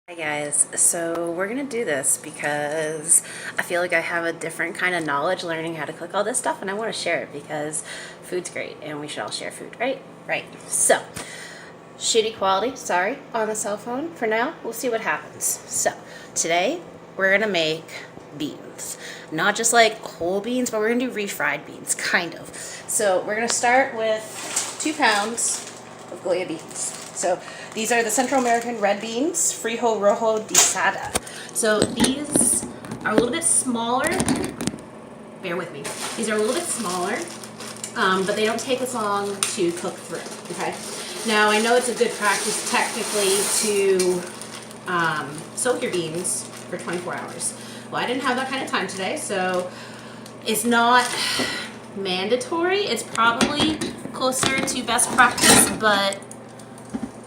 Hi guys, so we're gonna do this because I feel like I have a different kind of knowledge learning how to cook all this stuff, and I want to share it because food's great and we should all share food, right? Right. So, shitty quality, sorry, on the cell phone for now. We'll see what happens. So, today we're gonna make beans. Not just like whole beans, but we're gonna do refried beans, kind of. So, we're gonna start with 2 pounds of Goya beans. So these are the Central American red beans, Frijo Rojo de Sada. So these are a little bit smaller. Bear with me. These are a little bit smaller, but they don't take as long to cook through, okay? Now, I know it's a good practice technically to soak your beans for 24 hours. Well, I didn't have that kind of time today, so it's not mandatory. It's probably closer to best practice, but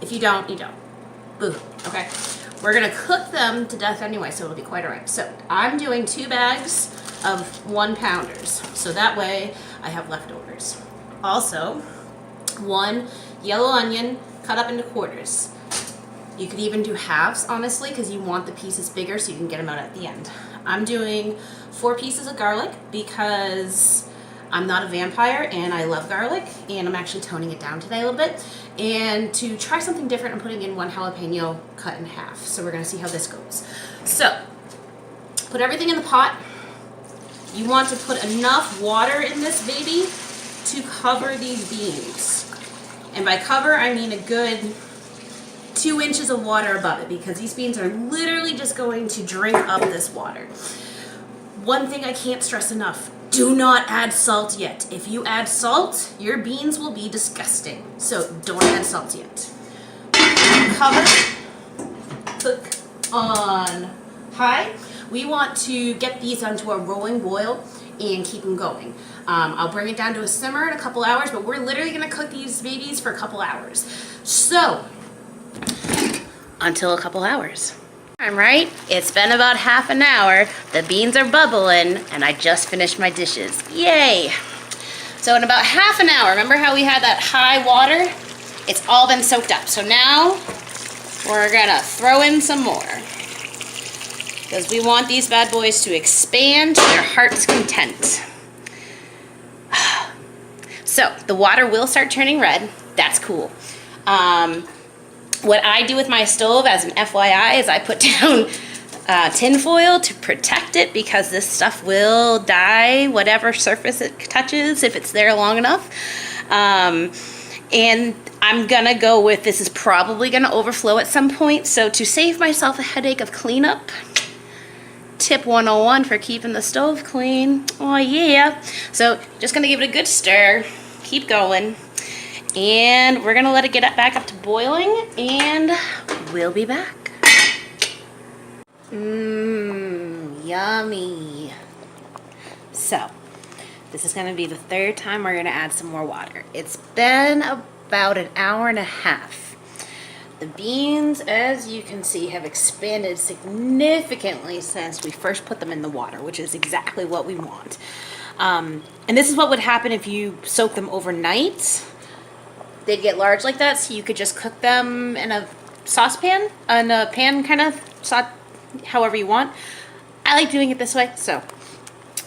if you don't, you don't. Boo. Okay. We're going to cook them to death anyway, so it'll be quite all right. So I'm doing 2 bags of 1 pounders. So that way I have leftovers. Also, 1 yellow onion cut up into quarters. You could even do halves, honestly, because you want the pieces bigger so you can get them out at the end. I'm doing 4 pieces of garlic because I'm not a vampire and I love garlic, and I'm actually toning it down today a little bit. And to try something different, I'm putting in 1 jalapeno cut in half. So we're gonna see how this goes. So, put everything in the pot. You want to put enough water in this baby to cover these beans. And by cover, I mean a good 2 inches of water above it, because these beans are literally just going to drink up this water. One thing I can't stress enough, do not add salt yet. If you add salt, your beans will be disgusting. So don't add salt yet. Cover, cook on high. We want to get these onto a rolling boil and keep them going. I'll bring it down to a simmer in a couple hours, but we're literally gonna cook these babies for a couple hours. So, until a couple hours. I'm right. It's been about half an hour. The beans are bubbling, and I just finished my dishes. Yay! So in about half an hour, remember how we had that high water? It's all been soaked up. So now we're gonna throw in some more, because we want these bad boys to expand to their heart's content. So the water will start turning red. That's cool. What I do with my stove, as an FYI, is I put down tin foil to protect it, because this stuff will dye whatever surface it touches if it's there long enough. And I'm gonna go with, this is probably gonna overflow at some point, so to save myself a headache of cleanup, tip 101 for keeping the stove clean. Oh yeah. So just gonna give it a good stir, keep going. And we're gonna let it get back up to boiling, and we'll be back. Yummy. So, this is gonna be the 3rd time we're gonna add some more water. It's been about an hour and a half. The beans, as you can see, have expanded significantly since we first put them in the water, which is exactly what we want. And this is what would happen if you soak them overnight. They'd get large like that, so you could just cook them in a saucepan, in a pan kind of, however you want. I like doing it this way, so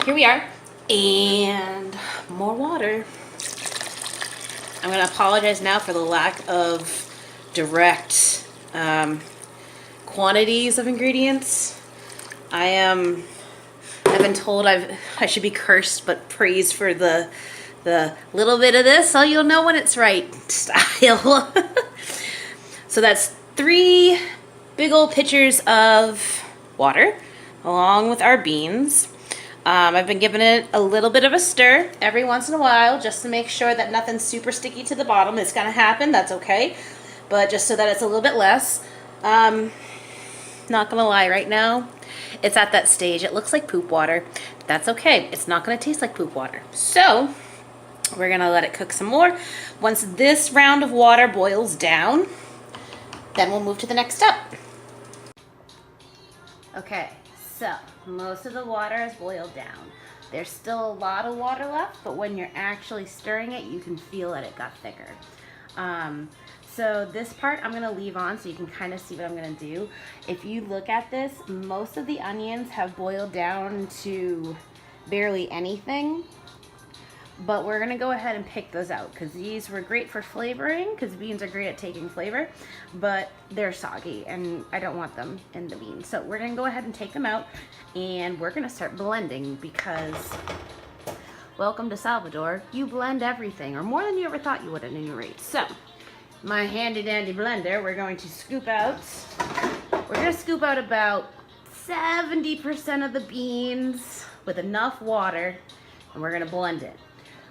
here we are. And more water. I'm gonna apologize now for the lack of direct quantities of ingredients. I've been told I should be cursed but praised for the little bit of this, so you'll know when it's right style. So that's 3 big old pitchers of water along with our beans. I've been giving it a little bit of a stir every once in a while just to make sure that nothing's super sticky to the bottom. It's gonna happen, that's okay, but just so that it's a little bit less. Not gonna lie, right now it's at that stage. It looks like poop water. That's okay. It's not gonna taste like poop water. So we're gonna let it cook some more. Once this round of water boils down, then we'll move to the next step. Okay, so most of the water has boiled down. There's still a lot of water left, but when you're actually stirring it, you can feel that it got thicker. So this part I'm gonna leave on so you can kind of see what I'm gonna do. If you look at this, most of the onions have boiled down to barely anything, but we're gonna go ahead and pick those out because these were great for flavoring because beans are great at taking flavor, but they're soggy and I don't want them in the beans. So we're gonna go ahead and take them out and we're gonna start blending because welcome to Salvador. You blend everything, or more than you ever thought you would at any rate. So my handy dandy blender, we're going to scoop out. We're gonna scoop out about 70% of the beans with enough water, and we're gonna blend it.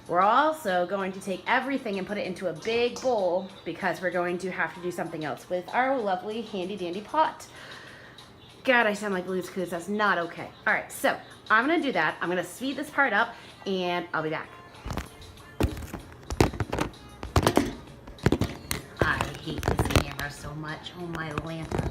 We're also going to take everything and put it into a big bowl because we're going to have to do something else with our lovely handy dandy pot. God, I sound like Blue's Clues. That's not okay. All right, so I'm gonna do that. I'm gonna speed this part up and I'll be back. I hate this camera so much. Oh my Lanta.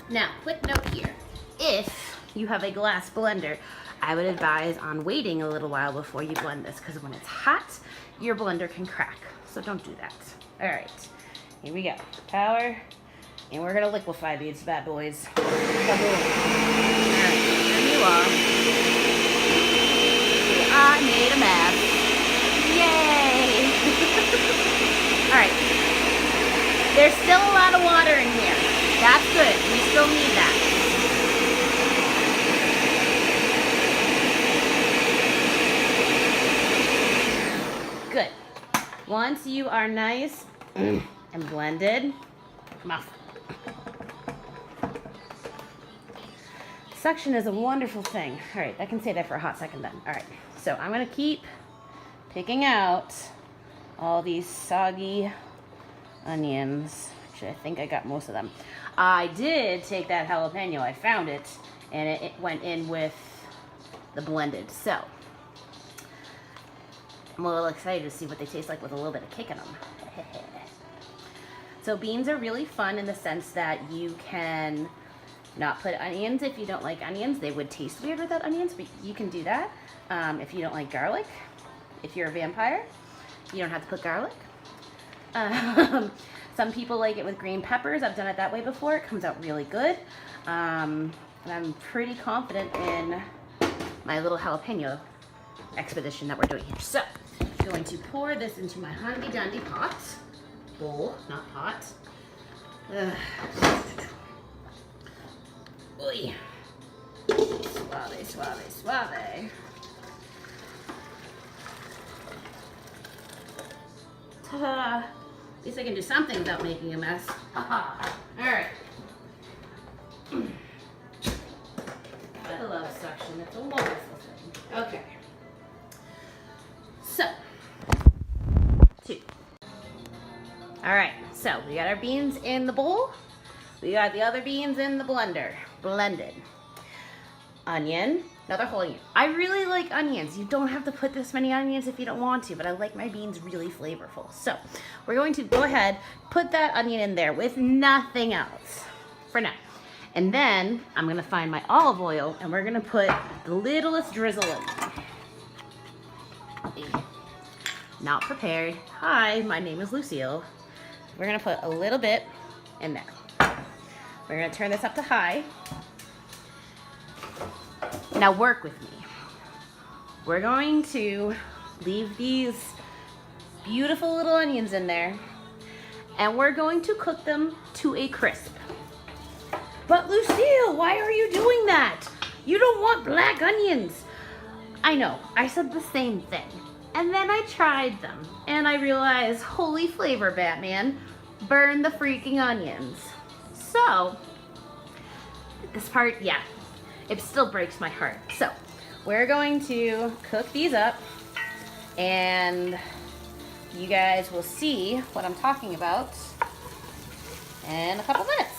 Now, quick note here. If you have a glass blender, I would advise on waiting a little while before you blend this because when it's hot, your blender can crack. So don't do that. All right, here we go. Power, and we're gonna liquefy these bad boys. All right, there you are. I made a mess. Yay! All right, there's still a lot of water in here. That's good. We still need that. Good. Once you are nice and blended, muff. Suction is a wonderful thing. All right, I can say that for a hot second then. All right, so I'm gonna keep picking out all these soggy onions. Actually, I think I got most of them. I did take that jalapeno, I found it, and it went in with the blended. So, I'm a little excited to see what they taste like with a little bit of kick in them. So beans are really fun in the sense that you can not put onions if you don't like onions. They would taste weird without onions, but you can do that. If you don't like garlic, if you're a vampire, you don't have to put garlic. Some people like it with green peppers. I've done it that way before. It comes out really good. And I'm pretty confident in my little jalapeno expedition that we're doing here. So, I'm going to pour this into my handy dandy pot. Bowl, not pot. Oy. Suave, suave, suave. Ta-da! At least I can do something without making a mess. All right. I love suction. It's a wonderful thing. Okay. So, 2. All right. So we got our beans in the bowl. We got the other beans in the blender, blended. Onion, another whole onion. I really like onions. You don't have to put this many onions if you don't want to, but I like my beans really flavorful. So we're going to go ahead, put that onion in there with nothing else for now. And then I'm gonna find my olive oil and we're gonna put the littlest drizzle in. Not prepared. Hi, my name is Lucille. We're gonna put a little bit in there. We're gonna turn this up to high. Now work with me. We're going to leave these beautiful little onions in there and we're going to cook them to a crisp. But Lucille, why are you doing that? You don't want black onions. I know, I said the same thing. And then I tried them and I realized, holy flavor, Batman, burn the freaking onions. So, this part, yeah, it still breaks my heart. So, we're going to cook these up and you guys will see what I'm talking about in a couple minutes.